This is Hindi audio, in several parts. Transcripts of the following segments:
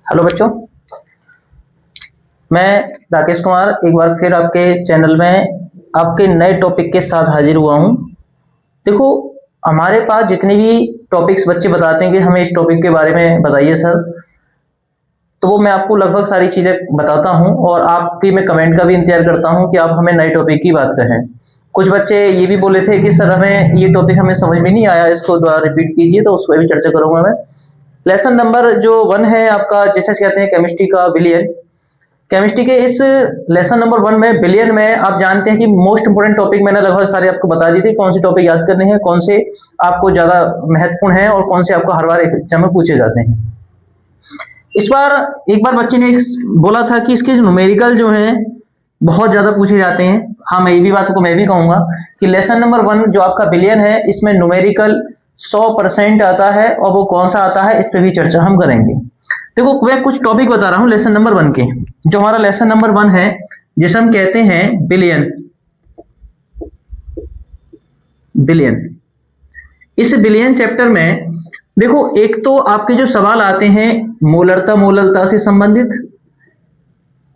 हेलो बच्चों, मैं राकेश कुमार एक बार फिर आपके चैनल में आपके नए टॉपिक के साथ हाजिर हुआ हूं। देखो, हमारे पास जितने भी टॉपिक्स बच्चे बताते हैं कि हमें इस टॉपिक के बारे में बताइए सर, तो वो मैं आपको लगभग सारी चीजें बताता हूं और आपकी मैं कमेंट का भी इंतजार करता हूं कि आप हमें नए टॉपिक की बात करें। कुछ बच्चे ये भी बोले थे कि सर हमें ये टॉपिक हमें समझ में नहीं आया, इसको दोबारा रिपीट कीजिए, तो उस पर भी चर्चा करूंगा मैं। लेसन नंबर जो 1 है आपका, जिसे कहते हैं केमिस्ट्री का बिलियन। केमिस्ट्री के इस लेसन नंबर 1 में बिलियन में आप जानते हैं कि मोस्ट इंपोर्टेंट टॉपिक मैंने लगभग सारे आपको बता दी थी, कौन से टॉपिक याद करने हैं, कौन से आपको ज्यादा महत्वपूर्ण है और कौन से आपको हर बार एग्जाम में पूछे जाते हैं। इस बार एक बार बच्चे ने बोला था कि इसके न्यूमेरिकल जो है बहुत ज्यादा पूछे जाते हैं। हाँ, मैं ये भी बात को मैं भी कहूंगा कि लेसन नंबर 1 जो आपका बिलियन है, इसमें न्यूमेरिकल 100% आता है और वो कौन सा आता है इस पर भी चर्चा हम करेंगे। देखो, मैं कुछ टॉपिक बता रहा हूं लेसन नंबर 1 के। जो हमारा लेसन नंबर 1 है जिसे हम कहते हैं बिलियन। बिलियन, इस बिलियन चैप्टर में देखो, एक तो आपके जो सवाल आते हैं मोलरता मोललता से संबंधित,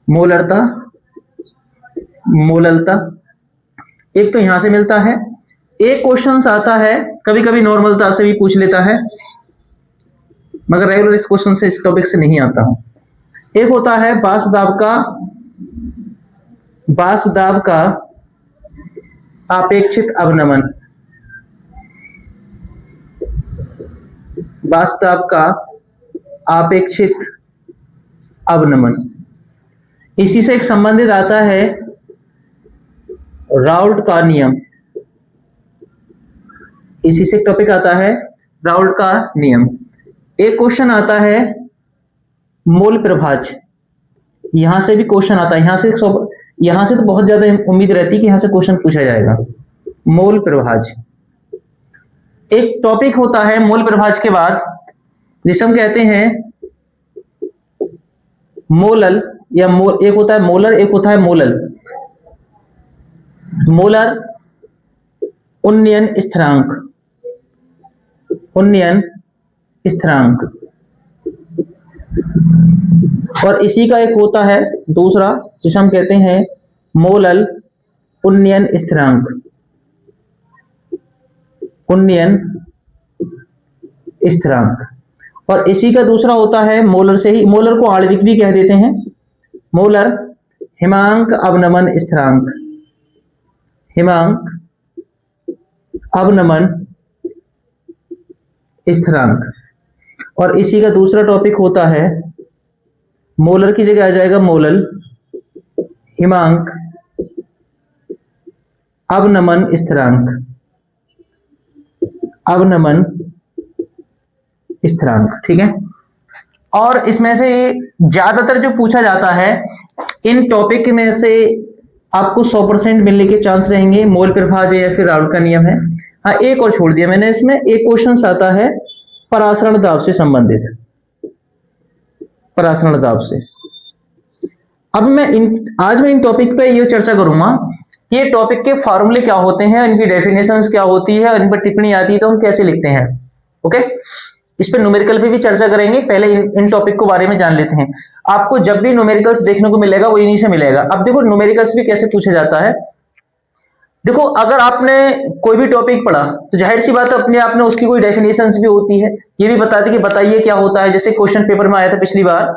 मोलरता मोललता एक तो यहां से मिलता है। एक क्वेश्चन आता है कभी कभी नॉर्मलता से भी पूछ लेता है, मगर रेगुलर इस क्वेश्चन से इस टॉपिक से नहीं आता हूं। एक होता है बासुदाब का अपेक्षित अवनमन। बासुदाब का अपेक्षित अवनमन, इसी से एक संबंधित आता है राउल्ट का नियम। इसी से टॉपिक आता है राउल्ट का नियम। एक क्वेश्चन आता है मोल प्रभाज, यहां से भी क्वेश्चन आता है। यहां से तो बहुत ज्यादा उम्मीद रहती है कि यहां से क्वेश्चन पूछा जाएगा। मोल प्रभाज एक टॉपिक होता है। मोल प्रभाज के बाद जिसे हम कहते हैं मोलल या एक होता है मोलर, एक होता है मोलल। मोलर उन्नयन स्थिरांक, उन्नयन स्थिरांक। और इसी का एक होता है दूसरा जिसे हम कहते हैं मोलल उन्नयन स्थिरांक, उन्नयन स्थिरांक। और इसी का दूसरा होता है मोलर से ही, मोलर को आणविक भी कह देते हैं, मोलर हिमांक अवनमन स्थिरांक, हिमांक अवनमन स्थिरांक। और इसी का दूसरा टॉपिक होता है, मोलर की जगह आ जाएगा मोलल हिमांक अवनमन स्थिरांक, अवनमन स्थिरांक। ठीक है। और इसमें से ज्यादातर जो पूछा जाता है इन टॉपिक में से आपको 100% मिलने के चांस रहेंगे। मोल प्रभाज है या फिर राउल्ट का नियम है। हाँ, एक और छोड़ दिया मैंने, इसमें एक क्वेश्चन आता है परासरण दाब से संबंधित, परासरण दाब से। अब आज मैं इन टॉपिक पे ये चर्चा करूंगा कि ये टॉपिक के फॉर्मूले क्या होते हैं, इनकी डेफिनेशंस क्या होती है, इन पर टिप्पणी आती है तो हम कैसे लिखते हैं। ओके, इस पे न्यूमेरिकल पे भी चर्चा करेंगे। पहले इन टॉपिक को बारे में जान लेते हैं। आपको जब भी न्यूमेरिकल्स देखने को मिलेगा वो इन्हीं से मिलेगा। अब देखो, न्यूमेरिकल्स भी कैसे पूछा जाता है। देखो, अगर आपने कोई भी टॉपिक पढ़ा तो जाहिर सी बात है अपने आप में उसकी कोई डेफिनेशंस भी होती है, ये भी बताती कि बताइए क्या होता है। जैसे क्वेश्चन पेपर में आया था पिछली बार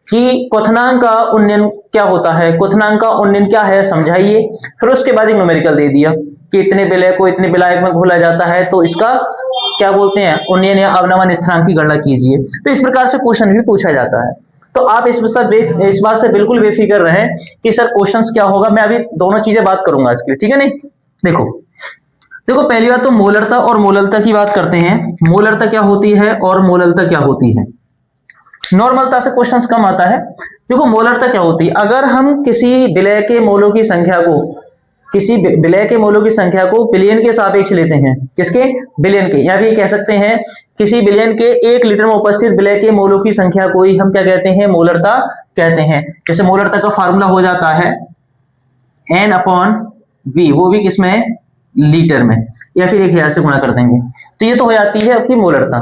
कि क्वथनांक का उन्नयन क्या होता है, क्वथनांक का उन्नयन क्या है समझाइए। फिर उसके बाद एक न्यूमेरिकल दे दिया कि इतने विलय को इतने विलायक में घोला जाता है तो इसका क्या बोलते हैं, उन्नयन या अवनमन स्थिरांक की गणना कीजिए। तो इस प्रकार से क्वेश्चन भी पूछा जाता है। तो आप इस बात से बिल्कुल बेफिक्र रहें कि सर क्वेश्चंस क्या होगा। मैं अभी दोनों चीजें बात करूंगा आज के लिए, ठीक है। नहीं, देखो पहली बात तो मोलरता और मोललता की बात करते हैं। मोलरता क्या होती है और मोललता क्या होती है। नॉर्मलता से क्वेश्चंस कम आता है। देखो, मोलरता क्या होती है, अगर हम किसी विलय के मोलों की संख्या को, किसी विलय के मोलों की संख्या को बिलियन के सापेक्ष लेते हैं, किसके, बिलियन के, या भी कह सकते हैं किसी बिलियन के 1 लीटर में उपस्थित विलय के मोलों की संख्या को ही हम क्या कहते हैं, मोलरता कहते हैं। जैसे मोलरता का फार्मूला हो जाता है N/V, वो भी किसमें, लीटर में, या फिर 1000 से गुणा कर देंगे। तो ये तो हो जाती है आपकी मोलरता।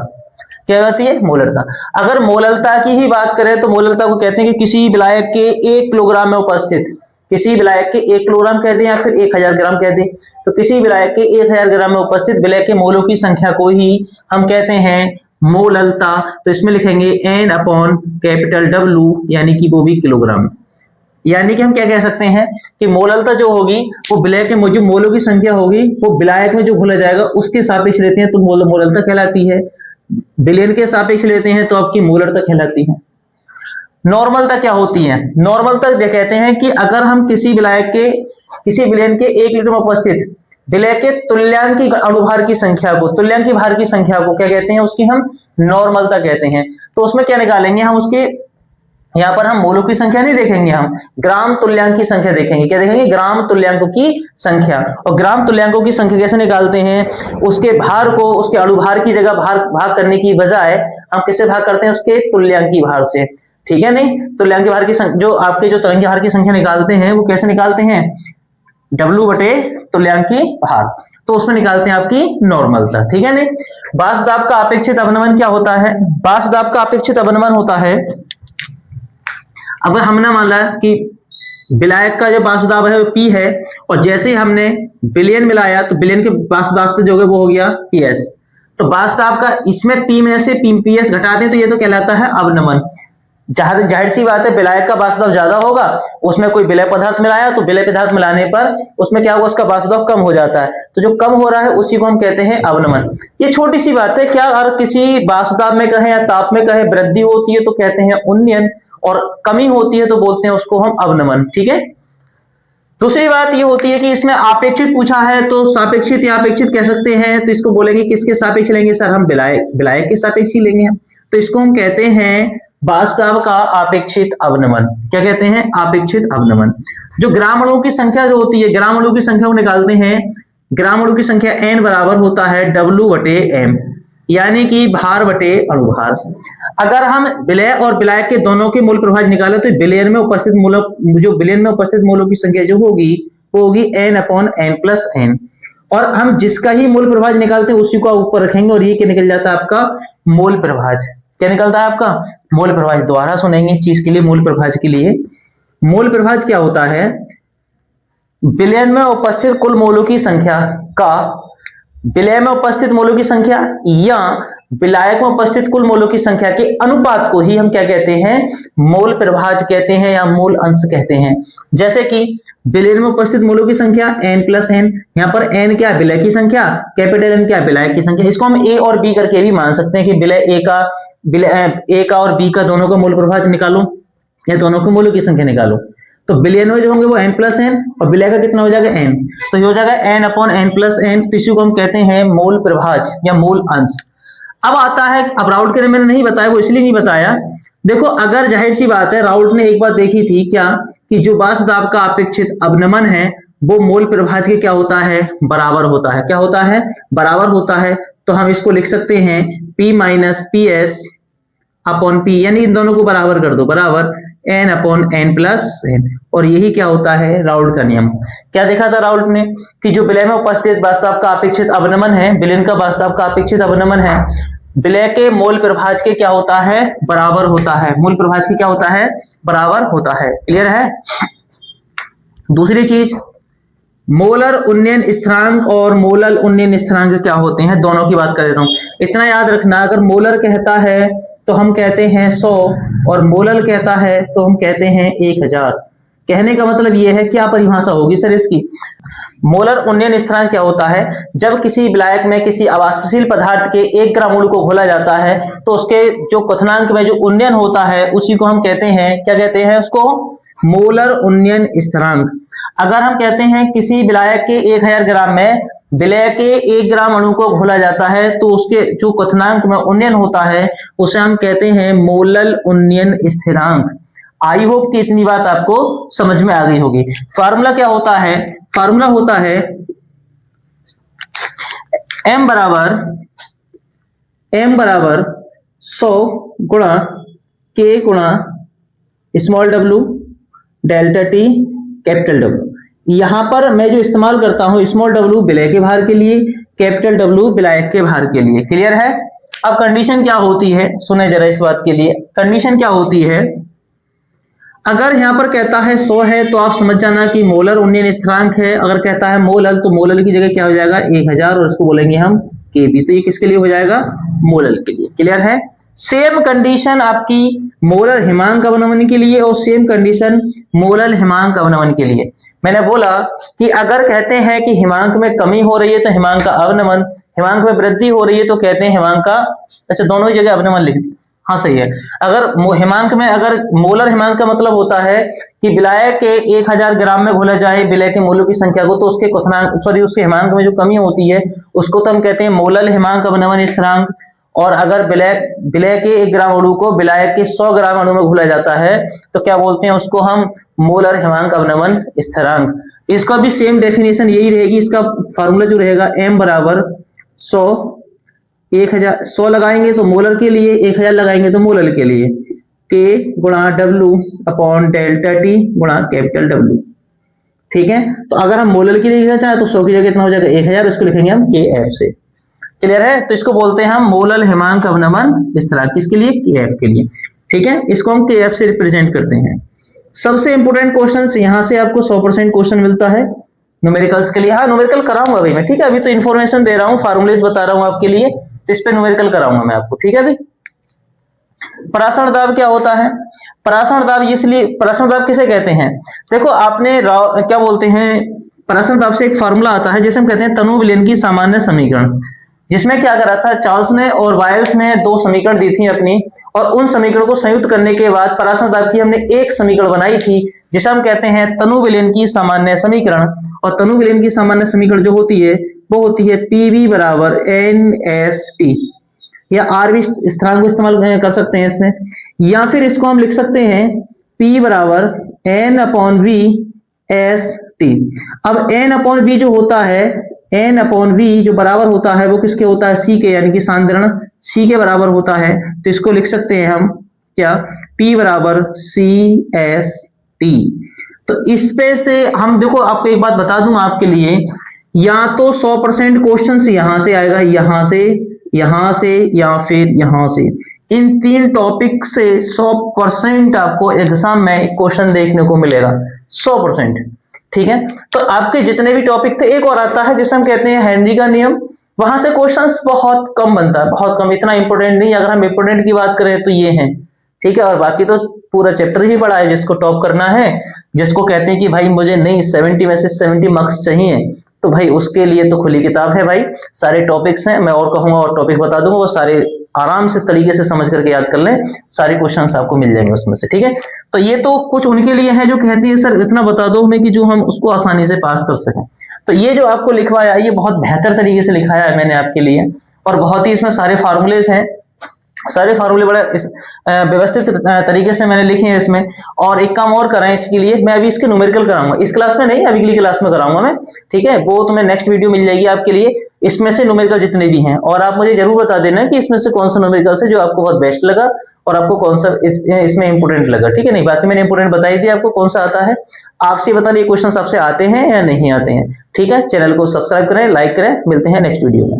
क्या होती है? मोलरता। अगर मोलरता की ही बात करें तो मोलरता को कहते हैं कि किसी विलायक के 1 किलोग्राम में उपस्थित, किसी विलायक के 1 किलोग्राम कह दें या फिर 1000 ग्राम कह दें, तो किसी विलायक के 1000 ग्राम में उपस्थित विलय के मोलों की संख्या को ही हम कहते हैं मोललता। तो इसमें लिखेंगे N अपॉन कैपिटल W, यानी कि वो भी किलोग्राम। यानी कि हम क्या कह सकते हैं कि मोललता जो होगी वो विलय के जो मोलों की संख्या होगी वो विलायक में जो घुला जाएगा उसके सापेक्ष लेते हैं तो मोललता कहलाती है। विलयन के सापेक्ष लेते हैं तो आपकी मोलरता कहलाती है। नॉर्मलता क्या होती है? नॉर्मलता कहते हैं कि अगर हम किसी विलायक के, किसी विलयन के 1 लीटर में उपस्थित विलय के तुल्यांकी अणुभार की संख्या को, तुल्यांकी भार की संख्या को क्या कहते हैं? उसकी हम नॉर्मलता कहते हैं। तो उसमें क्या निकालेंगे हम? उसके यहाँ पर हम मोलों की संख्या नहीं देखेंगे, हम ग्राम तुल्यांक की संख्या देखेंगे। क्या देखेंगे? ग्राम तुल्यांकों की संख्या। और ग्राम तुल्यांकों की संख्या कैसे निकालते हैं? उसके भार को उसके अणुभार की जगह भाग करने की बजाय हम किससे भाग करते हैं? उसके तुल्यांकी भार से। ठीक है? नहीं, तुल्यांकी भार की जो आपके जो तुल्यांकी भार की संख्या निकालते हैं वो कैसे निकालते हैं? W बटे तुल्यांकी भार। तो उसमें निकालते हैं आपकी नॉर्मलता। ठीक है? नहीं, बाष्प दाब का अपेक्षित अवनमन क्या होता है? बाष्प दाब का अपेक्षित अवनमन होता है, अब हमने माना कि विलायक का जो बाष्प दाब है वो P है, और जैसे ही हमने विलयन मिलाया तो विलयन के बाष्प जो वो हो गया PS। तो बाष्प दाब का इसमें P में से PS घटा दें तो ये तो कहलाता है अवनमन। जाहिर सी बात है, विलायक का बाष्प दाब ज्यादा होगा, उसमें कोई विलय पदार्थ मिलाया तो विलय पदार्थ मिलाने पर उसमें क्या होगा? उसका बाष्प दाब कम हो जाता है। तो जो कम हो रहा है उसी को हम कहते हैं अवनमन। ये छोटी सी बात है। क्या अगर किसी बाष्प दाब में कहें या ताप में कहें वृद्धि होती है तो कहते हैं उन्नयन, और कमी होती है तो बोलते हैं उसको हम अवनमन। ठीक है? दूसरी बात ये होती है कि इसमें आपेक्षित पूछा है तो सापेक्षित या अपेक्षित कह सकते हैं, तो इसको बोलेंगे किसके सापेक्ष लेंगे? सर हम विलायक के सापेक्ष ही लेंगे हम। तो इसको हम कहते हैं बाष्प दाब का आपेक्षित अवनमन। क्या कहते हैं? आपेक्षित अवनमन। जो ग्राम अणुओं की संख्या जो होती है, ग्राम अणुओं की संख्या को निकालते हैं। ग्राम अणु की संख्या N बराबर होता है W बटे M, यानी कि भार बटे अणुभार। अगर हम विलय और विलायक के दोनों के मूल प्रभाज निकाले तो विलयन में उपस्थित मूलों, जो विलयन में उपस्थित मूलों की संख्या जो होगी वो होगी N upon N plus N, और हम जिसका ही मूल प्रभाज निकालते हैं उसी को ऊपर रखेंगे और ये क्या निकल जाता है? आपका मूल प्रभाज। क्या निकलता है आपका? मूल प्रभाज। दोबारा सुनेंगे इस चीज के लिए, मूल प्रभाज के लिए। मूल प्रभाज क्या होता है? विलयन में उपस्थित कुल मोलों की संख्या का विलय में उपस्थित मोलों की संख्या या विलायक में उपस्थित कुल मोलों की संख्या के अनुपात को ही हम क्या कहते हैं? मोल प्रभाज कहते हैं या मूल अंश कहते हैं। जैसे कि विलयन में उपस्थित मोलों की संख्या N प्लस N, यहाँ पर N क्या है? विलय की संख्या, कैपिटल N क्या है? विलायक की संख्या। इसको हम A और B करके भी मान सकते हैं कि विलय A का और B का दोनों का मूल प्रभाज निकालो या दोनों के मोलों की संख्या निकालो। तो विलयन में जो होंगे वो N प्लस N और विलय का कितना हो जाएगा? N। तो ये हो जाएगा N upon N plus N। तो इसी को हम कहते हैं मोल प्रभाज या मूल अंश। अब आता है, अब राउल्ट के लिए मैंने नहीं बताया, वो इसलिए नहीं बताया, देखो अगर जाहिर सी बात है राउल्ट ने एक बात देखी थी क्या, कि जो बाष्प दाब का अपेक्षित अवनमन है वो मोल प्रभाज के क्या होता है? बराबर होता है। क्या होता है? बराबर होता है। तो हम इसको लिख सकते हैं P minus PS upon P, यानी इन दोनों को बराबर कर दो, बराबर N upon N plus N। और यही क्या होता है? राउल्ट का नियम। क्या देखा था राउल्ट ने कि जो विलय में उपस्थित बाष्प दाब का अपेक्षित अवनमन है, विलयन का बाष्प दाब का अपेक्षित अवनमन है, विलय के मोल प्रभाज के क्या होता है? बराबर होता है। मूल प्रभाज के क्या होता है? बराबर होता है। क्लियर है? दूसरी चीज, मोलर उन्नयन स्थिरांक और मोलल उन्नयन स्थिरांक क्या होते हैं? दोनों की बात कर देता हूं। इतना याद रखना, अगर मोलर कहता है तो हम कहते हैं 100 और मोलल कहता है तो हम कहते हैं 1000। कहने का मतलब यह है, क्या परिभाषा होगी सर इसकी? मोलर उन्नयन स्थिरांक क्या होता है? जब किसी विलायक में किसी अवाष्पशील पदार्थ के 1 ग्राम अणु को घोला जाता है तो उसके जो क्वथनांक में जो उन्नयन होता है उसी को हम कहते हैं, क्या कहते हैं उसको? मोलर उन्नयन स्थिरांक। अगर हम कहते हैं किसी विलायक के 1000 ग्राम में विलय के 1 ग्राम अणु को घोला जाता है तो उसके जो क्वथनांक में उन्नयन होता है उसे हम कहते हैं मोलल उन्नयन स्थिरांक। आई होप कि इतनी बात आपको समझ में आ गई होगी। फार्मूला क्या होता है? फार्मूला होता है m बराबर 100 गुणा k गुणा small w delta t capital W। यहां पर मैं जो इस्तेमाल करता हूं स्मॉल w विलय के भार के लिए, कैपिटल W विलायक के भार के लिए। क्लियर है? अब कंडीशन क्या होती है, सुने जरा इस बात के लिए। कंडीशन क्या होती है, अगर यहां पर कहता है 100 है तो आप समझ जाना कि मोलर उन्नयन स्थिरांक है। अगर कहता है मोलर तो मोलर की जगह क्या हो जाएगा 1000 और इसको बोलेंगे हम केबी। तो ये किसके लिए हो जाएगा, मोलर के लिए। क्लियर है। सेम कंडीशन आपकी मोलर हिमांक अवनमन के लिए और सेम कंडीशन मोलर हिमांक अवनमन के लिए। मैंने बोला कि अगर कहते हैं कि हिमांक में कमी हो रही है तो हिमांक का अवनमन, हिमांक में वृद्धि हो रही है तो कहते हैं हिमांक का, अच्छा दोनों ही जगह अवनमन लिख दिया, हाँ सही है। अगर हिमांक में, अगर मोलर हिमांक का मतलब होता है कि विलायक के 1000 ग्राम में घोला जाए विलय के मोलों की संख्या को, तो उसके क्वथनांक सॉरी उसके हिमांक में जो कमी होती है उसको तो हम कहते हैं मोलर हिमांक अवनमन स्थिरांक। और अगर विलय के 1 ग्राम अणु को विलायक के 100 ग्राम अणु में घोला जाता है तो क्या बोलते हैं उसको हम मोलर हिमांक अवनमन स्थिरांक। इसका भी सेम डेफिनेशन यही रहेगी। इसका फॉर्मूला जो रहेगा m बराबर 100, 100 लगाएंगे तो मोलर के लिए, 1000 लगाएंगे तो मोलर के लिए, K गुणा W अपॉन डेल्टा T गुणा कैपिटल W। ठीक है। तो अगर हम मोलर के लिए लिखना चाहें तो 100 की जगह इतना हो जाएगा 1000, इसको लिखेंगे हम KF से। क्लियर है। तो इसको बोलते हैं हम मोलर हिमांक अवनमन स्थिरांक, किसके लिए, KF के लिए। ठीक है। इसको हम KF से रिप्रेजेंट करते हैं। सबसे इंपोर्टेंट क्वेश्चन यहां से आपको 100% क्वेश्चन मिलता है न्यूमेरिकल्स के लिए। हाँ न्यूमेरिकल कराऊंगा भाई मैं, ठीक है। अभी तो इन्फॉर्मेशन दे रहा हूँ, फार्मूलेस बता रहा हूँ आपके लिए, तो इस पे न्यूमेरिकल कराऊंगा मैं आपको, ठीक है। अभी परासरण दाब क्या होता है, परासरण दाब इसलिए, परासरण दाब किसे कहते हैं, देखो आपने क्या बोलते हैं, परासरण दाब से एक फार्मूला आता है जिसे हम कहते हैं तनु विलयन की सामान्य समीकरण, जिसमें क्या करा था चार्ल्स ने और वायल्स ने 2 समीकरण दी थी अपनी, और उन समीकरण को संयुक्त करने के बाद परासरण दाब की हमने एक समीकरण बनाई थी जिसे हम कहते हैं तनु विलयन की सामान्य समीकरण। और तनु विलयन की सामान्य समीकरण जो होती है वो होती है पीवी बराबर NST, या आर स्थिरांक को इस्तेमाल कर सकते हैं इसमें, या फिर इसको हम लिख सकते हैं P बराबर N अपॉन V ST। अब N अपॉन V जो होता है, N अपॉन V जो बराबर होता है वो किसके होता है, C के, यानी कि सांद्रण C के बराबर होता है। तो इसको लिख सकते हैं हम क्या, P बराबर CST। तो इस पे से हम देखो, आपको एक बात बता दूं आपके लिए, या तो 100% क्वेश्चन यहां से आएगा, यहां से, यहां से, या फिर यहां से। इन 3 टॉपिक से 100% आपको एग्जाम में क्वेश्चन देखने को मिलेगा, 100%। ठीक है। तो आपके जितने भी टॉपिक थे, एक और आता है जिसे हम कहते हैं हेनरी का नियम, वहां से क्वेश्चंस बहुत कम बनता है, बहुत कम, इतना इंपॉर्टेंट नहीं। अगर हम इंपॉर्टेंट की बात करें तो ये है, ठीक है। और बाकी तो पूरा चैप्टर ही बड़ा है, जिसको टॉप करना है, जिसको कहते हैं कि भाई मुझे नहीं 70 में से 70 मार्क्स चाहिए, तो भाई उसके लिए तो खुली किताब है भाई, सारे टॉपिक्स हैं। मैं और कहूंगा और टॉपिक बता दूंगा, वो सारे आराम से तरीके से समझ करके याद कर लें, सारे क्वेश्चंस आपको मिल जाएंगे उसमें से। ठीक है। तो ये तो कुछ उनके लिए है जो कहते हैं सर इतना बता दो हमें कि जो हम उसको आसानी से पास कर सकें। तो ये जो आपको लिखवाया ये बहुत बेहतर तरीके से लिखाया है मैंने आपके लिए, और बहुत ही इसमें सारे फार्मूलेज हैं, सारे फार्मूले बड़ा व्यवस्थित तरीके से मैंने लिखे हैं इसमें। और एक काम और करें इसके लिए, मैं अभी इसके न्यूमेरिकल कराऊंगा, इस क्लास में नहीं, अगली क्लास में कराऊंगा मैं, ठीक है। वो तुम्हें नेक्स्ट वीडियो मिल जाएगी आपके लिए, इसमें से न्यूमेरिकल जितने भी हैं। और आप मुझे जरूर बता देना कि इसमें से कौन सा न्यूमेरिकल से जो आपको बहुत बेस्ट लगा और आपको कौन सा इसमें इंपोर्टेंट लगा, ठीक है। नहीं बाकी मैंने इंपोर्टेंट बताई दी आपको कौन सा आता है, आपसे बता दिए क्वेश्चन आपसे आते हैं या नहीं आते हैं। ठीक है। चैनल को सब्सक्राइब करें, लाइक करें, मिलते हैं नेक्स्ट वीडियो में।